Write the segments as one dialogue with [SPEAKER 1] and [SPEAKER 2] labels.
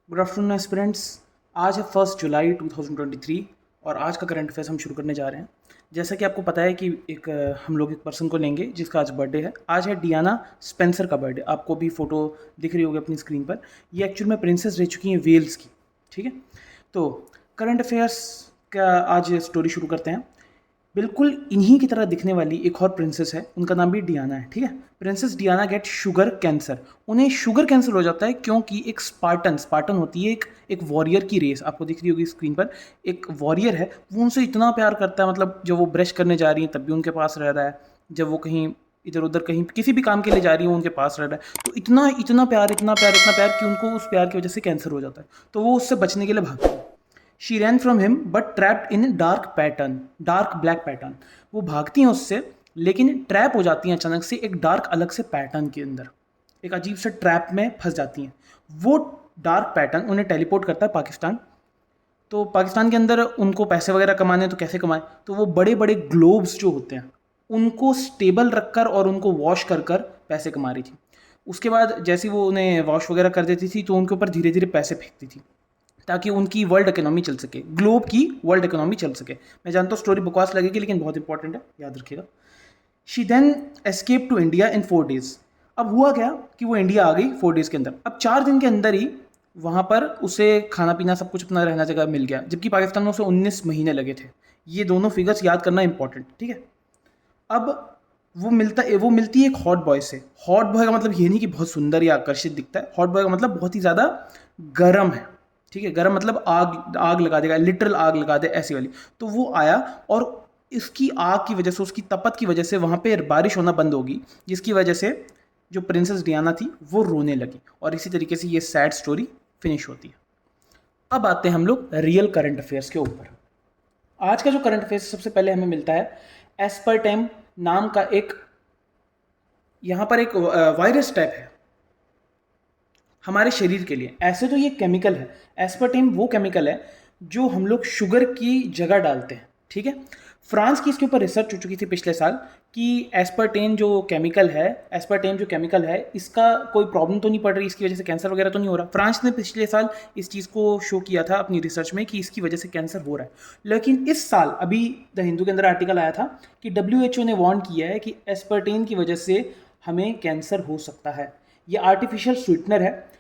[SPEAKER 1] Good afternoon aspirants. आज है 1 जुलाई 2023 और आज का करंट अफेयर्स हम शुरू करने जा रहे हैं। जैसा कि आपको पता है कि हम लोग एक पर्सन को लेंगे जिसका आज बर्थडे है। आज है डियाना स्पेंसर का बर्थडे। आपको भी फोटो दिख रही होगी अपनी स्क्रीन पर। ये एक्चुअल में प्रिंसेस रह चुकी हैं वेल्स की। ठीक है, तो करंट अफेयर्स का आज स्टोरी शुरू करते हैं। बिल्कुल इन्हीं की तरह दिखने वाली एक और प्रिंसेस है, उनका नाम भी डियाना है। ठीक है, princess Diana get sugar cancer. उन्हें शुगर कैंसर हो जाता है क्योंकि एक स्पार्टन स्पार्टन होती है एक वॉरियर की रेस, आपको दिख रही होगी स्क्रीन पर। एक वॉरियर है, वो उनसे इतना प्यार करता है, मतलब जब वो ब्रश करने जा रही है तब भी उनके पास रह रहा है, जब वो कहीं इधर उधर कहीं किसी भी काम के लिए जा रही है वो उनके पास रह रहा है। तो इतना इतना प्यार इतना प्यार इतना प्यार कि उनको उस प्यार की वजह से कैंसर हो जाता है। तो वो उससे बचने के लिए भागती है। She ran from him but trapped in dark black pattern. वो भागती हैं उससे लेकिन ट्रैप हो जाती हैं अचानक से एक डार्क अलग से पैटर्न के अंदर, एक अजीब से ट्रैप में फंस जाती हैं। वो डार्क पैटर्न उन्हें टेलीपोर्ट करता है पाकिस्तान। तो पाकिस्तान के अंदर उनको पैसे वगैरह कमाने हैं, तो कैसे कमाएं? तो वो बड़े बड़े ग्लोब्स जो होते हैं उनको स्टेबल रखकर और उनको वॉश कर कर पैसे कमा रही थी। उसके बाद जैसे वो उन्हें वॉश वगैरह कर देती थी तो उनके ऊपर धीरे धीरे पैसे फेंकती थी ताकि उनकी वर्ल्ड इकोनॉमी चल सके, ग्लोब की वर्ल्ड इकोनॉमी चल सके। मैं जानता हूँ स्टोरी बकवास लगेगी लेकिन बहुत इंपॉर्टेंट है, याद रखिएगा। She then escape to India in 4 days। अब हुआ क्या कि वो इंडिया आ गई 4 days के अंदर। अब 4 दिन के अंदर ही वहाँ पर उसे खाना पीना सब कुछ अपना रहना जगह मिल गया, जबकि पाकिस्तान में उसे 19 महीने लगे थे। ये दोनों फिगर्स याद करना इंपॉर्टेंट, ठीक है। अब वो मिलती है एक हॉट बॉय से। हॉट बॉय का मतलब ये नहीं कि बहुत सुंदर या आकर्षित दिखता है, हॉट बॉय का मतलब बहुत ही ज़्यादा गर्म है। ठीक है, गर्म मतलब आग आग लगा देगा, लिटरल आग लगा दे ऐसी वाली। तो वो आया और इसकी आग की वजह से, उसकी तपत की वजह से वहाँ पे बारिश होना बंद होगी, जिसकी वजह से जो प्रिंसेस डियाना थी वो रोने लगी। और इसी तरीके से ये सैड स्टोरी फिनिश होती है। अब आते हैं हम लोग रियल करंट अफेयर्स के ऊपर। आज का जो करंट अफेयर्स सबसे पहले हमें मिलता है एस्पर्टेम नाम का एक, यहाँ पर एक वायरस टाइप है हमारे शरीर के लिए। ऐसे तो ये केमिकल है, एस्पर्टेम वो केमिकल है जो हम लोग शुगर की जगह डालते हैं। ठीक है, फ्रांस की इसके ऊपर रिसर्च हो चुकी थी पिछले साल कि एस्पर्टेम जो केमिकल है इसका कोई प्रॉब्लम तो नहीं पड़ रही, इसकी वजह से कैंसर वगैरह तो नहीं हो रहा। फ्रांस ने पिछले साल इस चीज़ को शो किया था अपनी रिसर्च में कि इसकी वजह से कैंसर हो रहा है। लेकिन इस साल अभी द हिंदू के अंदर आर्टिकल आया था कि WHO ने वार्न किया है कि एस्पर्टेम की वजह से हमें कैंसर हो सकता है। ये आर्टिफिशियल स्वीटनर है,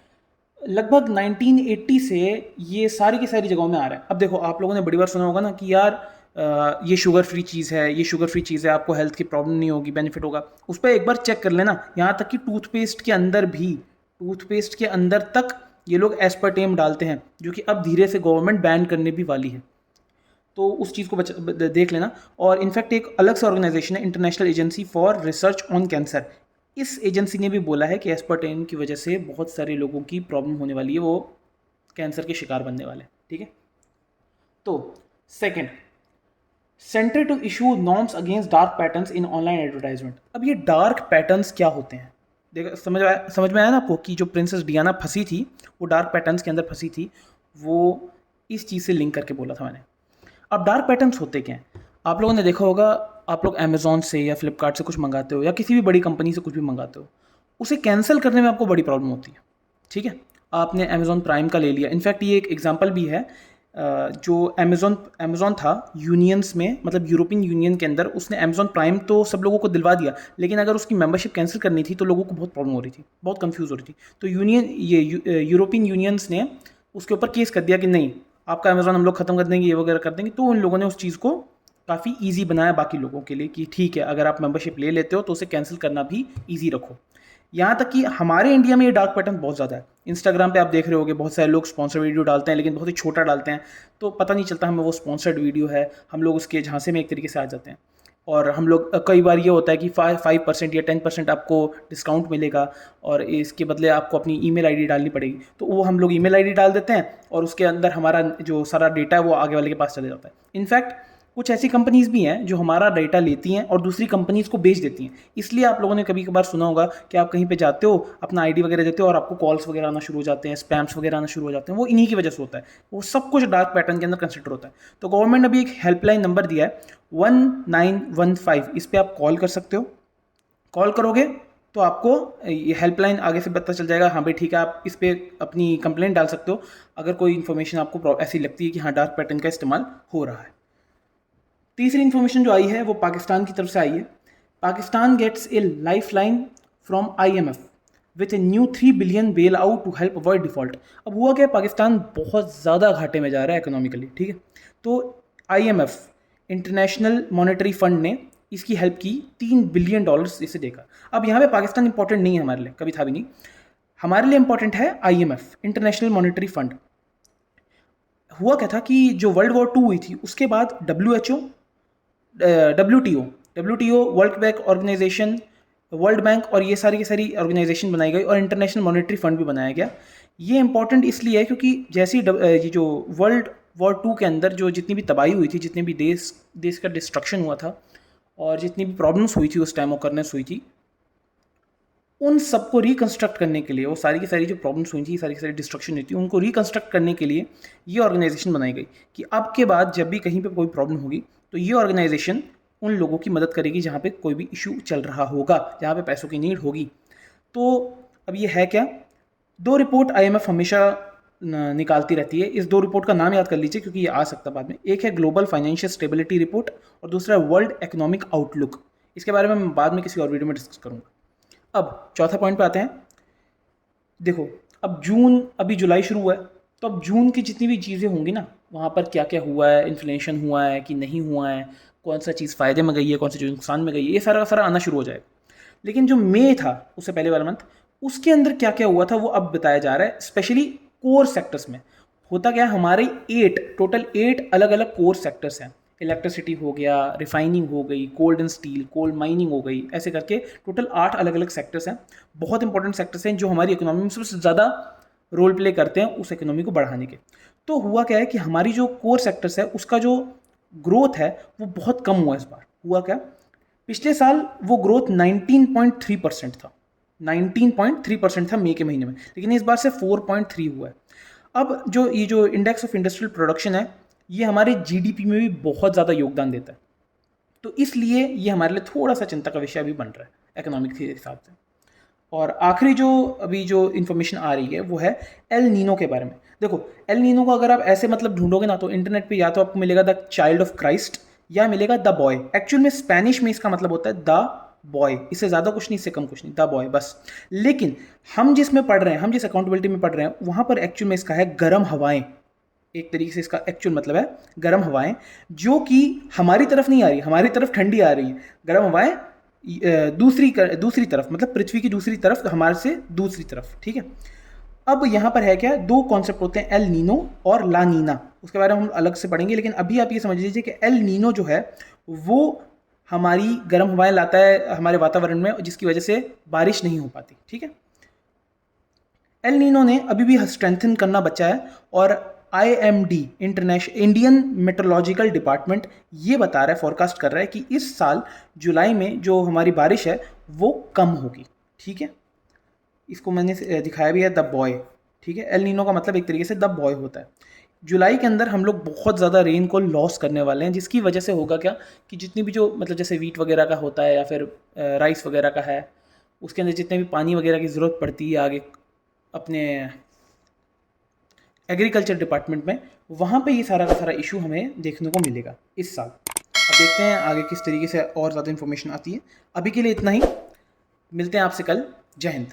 [SPEAKER 1] लगभग 1980 से ये सारी की सारी जगहों में आ रहा है। अब देखो, आप लोगों ने बड़ी बार सुना होगा ना कि यार ये शुगर फ्री चीज़ है, ये शुगर फ्री चीज़ है, आपको हेल्थ की प्रॉब्लम नहीं होगी, बेनिफिट होगा। उस पर एक बार चेक कर लेना। यहाँ तक कि टूथपेस्ट के अंदर तक ये लोग एस्पर्टेम डालते हैं, जो कि अब धीरे से गवर्नमेंट बैन करने भी वाली है। तो उस चीज़ को देख लेना। और इनफैक्ट एक अलग से ऑर्गेनाइजेशन है, international agency for research on cancer. इस एजेंसी ने भी बोला है कि एस्पर्टेम की वजह से बहुत सारे लोगों की प्रॉब्लम होने वाली है, वो कैंसर के शिकार बनने वाले हैं। ठीक है, तो second, centre to issue norms against dark patterns in online advertisement. अब ये डार्क पैटर्न्स क्या होते हैं? देखो, समझ में आया ना आपको कि जो प्रिंसेस डियाना फंसी थी वो डार्क पैटर्न्स के अंदर फंसी थी। वो इस चीज़ से लिंक करके बोला था मैंने। अब डार्क पैटर्न्स होते क्या हैं? आप लोगों ने देखा होगा, आप लोग अमेजोन से या फ्लिपकार्ट से कुछ मंगाते हो या किसी भी बड़ी कंपनी से कुछ भी मंगाते हो, उसे कैंसिल करने में आपको बड़ी प्रॉब्लम होती है। ठीक है, आपने अमेजोन प्राइम का ले लिया। इनफैक्ट ये एक एग्जांपल भी है, जो अमेजोन था यूनियंस में, मतलब यूरोपियन यूनियन के अंदर, उसने अमेजोन प्राइम तो सब लोगों को दिलवा दिया, लेकिन अगर उसकी मेंबरशिप कैंसिल करनी थी तो लोगों को बहुत प्रॉब्लम हो रही थी, बहुत कंफ्यूज हो रही थी। तो यूरोपियन यूनियंस ने उसके ऊपर केस कर दिया कि नहीं, आपका अमेजोन हम लोग खत्म कर देंगे, ये वगैरह कर देंगे। तो उन लोगों ने उस चीज़ को काफ़ी ईजी बनाया बाकी लोगों के लिए कि ठीक है, अगर आप मेंबरशिप ले लेते हो तो उसे कैंसिल करना भी ईजी रखो। यहाँ तक कि हमारे इंडिया में ये डार्क पैटर्न बहुत ज़्यादा है। इंस्टाग्राम पे आप देख रहे होगे, बहुत सारे लोग स्पॉन्सर्ड वीडियो डालते हैं लेकिन बहुत ही छोटा डालते हैं, तो पता नहीं चलता हमें वो स्पॉन्सर्ड वीडियो है। हम लोग उसके झांसे में एक तरीके से आ जाते हैं। और हम लोग कई बार ये होता है कि 5% या 10% आपको डिस्काउंट मिलेगा और इसके बदले आपको अपनी ईमेल आईडी डालनी पड़ेगी। तो वो हम लोग ईमेल आईडी डाल देते हैं और उसके अंदर हमारा जो सारा डेटा है वो आगे वाले के पास चले जाता है। इनफैक्ट कुछ ऐसी कंपनीज़ भी हैं जो हमारा डेटा लेती हैं और दूसरी कंपनीज़ को बेच देती हैं। इसलिए आप लोगों ने कभी कभार सुना होगा कि आप कहीं पे जाते हो, अपना आईडी वगैरह देते हो और आपको कॉल्स वगैरह आना शुरू हो जाते हैं, स्पैम्स वगैरह आना शुरू हो जाते हैं। वो इन्हीं की वजह से होता है। वो सब कुछ डार्क पैटर्न के अंदर कंसिडर होता है। तो गवर्नमेंट ने अभी एक हेल्पलाइन नंबर दिया है 1915, इस पर आप कॉल कर सकते हो। कॉल करोगे तो आपको ये हेल्पलाइन आगे से पता चल जाएगा, हाँ भाई ठीक है, आप इस पर अपनी कंप्लेंट डाल सकते हो अगर कोई इन्फॉर्मेशन आपको ऐसी लगती है कि हाँ डार्क पैटर्न का इस्तेमाल हो रहा है। तीसरी इन्फॉर्मेशन जो आई है वो पाकिस्तान की तरफ से आई है। Pakistan gets a life line from IMF with a new 3 billion bail out to help avoid default. अब हुआ क्या, पाकिस्तान बहुत ज़्यादा घाटे में जा रहा है इकोनॉमिकली, ठीक है। तो IMF, इंटरनेशनल मॉनेटरी फंड ने इसकी हेल्प की, $3 बिलियन इसे देकर। अब यहाँ पे पाकिस्तान इंपॉर्टेंट नहीं है हमारे लिए, कभी था भी नहीं। हमारे लिए इंपॉर्टेंट है IMF, इंटरनेशनल मॉनेटरी फंड। हुआ क्या था कि जो वर्ल्ड वॉर 2 हुई थी उसके बाद WTO, World Bank organisation, World Bank और ये सारी की सारी ऑर्गेनाइजेशन बनाई गई और इंटरनेशनल मॉनेटरी फंड भी बनाया गया। ये इंपॉर्टेंट इसलिए है क्योंकि जैसे ये जो वर्ल्ड वॉर 2 के अंदर जो जितनी भी तबाही हुई थी, जितने भी देश का डिस्ट्रक्शन हुआ था और जितनी भी प्रॉब्लम्स हुई थी उस टाइम ऑकरनेस हुई थी, उन सबको रिकंस्ट्रक्ट करने के लिए, वो सारी की सारी जो प्रॉब्लम्स हुई थी, सारी की सारी डिस्ट्रक्शन हुई थी, उनको रिकंस्ट्रक्ट करने के लिए ये ऑर्गेनाइजेशन बनाई गई कि अब के बाद जब भी कहीं पे कोई प्रॉब्लम होगी तो ये ऑर्गेनाइजेशन उन लोगों की मदद करेगी जहाँ पे कोई भी इशू चल रहा होगा, जहाँ पे पैसों की नीड होगी। तो अब ये है क्या, 2 रिपोर्ट IMF हमेशा निकालती रहती है। इस 2 रिपोर्ट का नाम याद कर लीजिए क्योंकि ये आ सकता है बाद में। एक है ग्लोबल फाइनेंशियल स्टेबिलिटी रिपोर्ट और दूसरा है वर्ल्ड इकोनॉमिक आउटलुक। इसके बारे में मैं बाद में किसी और वीडियो में डिस्कस करूँगा। अब चौथा पॉइंट पे आते हैं। देखो, अब अभी जुलाई शुरू हुआ है, तो अब जून की जितनी भी चीज़ें होंगी ना, वहाँ पर क्या क्या हुआ है, इन्फ्लेशन हुआ है कि नहीं हुआ है, कौन सा चीज़ फ़ायदे में गई है, कौन सा चीज़ नुकसान में गई है, ये सारा का सारा आना शुरू हो जाएगा। लेकिन जो मई था, उससे पहले वाला मंथ, उसके अंदर क्या क्या हुआ था वो अब बताया जा रहा है। स्पेशली कोर सेक्टर्स में होता क्या, हमारे टोटल 8 अलग अलग कोर सेक्टर्स हैं। इलेक्ट्रिसिटी हो गया, रिफाइनिंग हो गई, cold and steel, coal mining हो गई, ऐसे करके टोटल 8 अलग अलग सेक्टर्स हैं। बहुत इंपॉर्टेंट सेक्टर्स हैं जो हमारी इकोनॉमी में सबसे ज़्यादा रोल प्ले करते हैं उस इकोनॉमी को बढ़ाने के। तो हुआ क्या है कि हमारी जो कोर सेक्टर्स है उसका जो ग्रोथ है वो बहुत कम हुआ इस बार। हुआ क्या, पिछले साल वो ग्रोथ 19.3% था, 19.3% था मई के महीने में, लेकिन इस बार से 4.3 हुआ है। अब ये जो इंडेक्स ऑफ इंडस्ट्रियल प्रोडक्शन है, ये हमारे GDP में भी बहुत ज़्यादा योगदान देता है। तो इसलिए ये हमारे लिए थोड़ा सा चिंता का विषय भी बन रहा है इकोनॉमिक के हिसाब से। और आखिरी अभी जो इन्फॉर्मेशन आ रही है वो है एल नीनो के बारे में। देखो, एल नीनो को अगर आप ऐसे मतलब ढूंढोगे ना तो इंटरनेट पे या तो आपको मिलेगा द चाइल्ड ऑफ क्राइस्ट या मिलेगा द बॉय। एक्चुअल में स्पेनिश में इसका मतलब होता है द बॉय, इससे ज़्यादा कुछ नहीं, इससे कम कुछ नहीं, द बॉय बस। लेकिन हम जिसमें पढ़ रहे हैं, हम जिस अकाउंटेबिलिटी में पढ़ रहे हैं, वहाँ पर एक्चुअल में इसका है गर्म हवाएं। एक तरीके से इसका एक्चुअल मतलब है गर्म हवाएं, जो कि हमारी तरफ नहीं आ रही, हमारी तरफ ठंडी आ रही है। गर्म हवाएं दूसरी तरफ, मतलब पृथ्वी की दूसरी तरफ, हमारे से दूसरी तरफ, ठीक है। अब यहाँ पर है क्या, 2 कॉन्सेप्ट होते हैं, एल नीनो और ला नीना। उसके बारे में हम अलग से पढ़ेंगे, लेकिन अभी आप ये समझ लीजिए कि एल नीनो जो है वो हमारी गर्म हवाएं लाता है हमारे वातावरण में, जिसकी वजह से बारिश नहीं हो पाती, ठीक है। एल नीनो ने अभी भी स्ट्रेंथन करना बचा है और IMD, इंडियन मेट्रोलॉजिकल डिपार्टमेंट, ये बता रहा है, फोरकास्ट कर रहा है कि इस साल जुलाई में जो हमारी बारिश है वो कम होगी, ठीक है। इसको मैंने दिखाया भी है द बॉय, ठीक है। एल नीनो का मतलब एक तरीके से द बॉय होता है। जुलाई के अंदर हम लोग बहुत ज़्यादा रेन को लॉस करने वाले हैं, जिसकी वजह से होगा क्या कि जितनी भी जो मतलब जैसे वीट वगैरह का होता है या फिर राइस वगैरह का है, उसके अंदर जितने भी पानी वगैरह की ज़रूरत पड़ती है आगे अपने एग्रीकल्चर डिपार्टमेंट में, वहाँ पे ये सारा का सारा इशू हमें देखने को मिलेगा इस साल। अब देखते हैं आगे किस तरीके से और ज़्यादा इन्फॉर्मेशन आती है। अभी के लिए इतना ही, मिलते हैं आपसे कल। जय हिंद।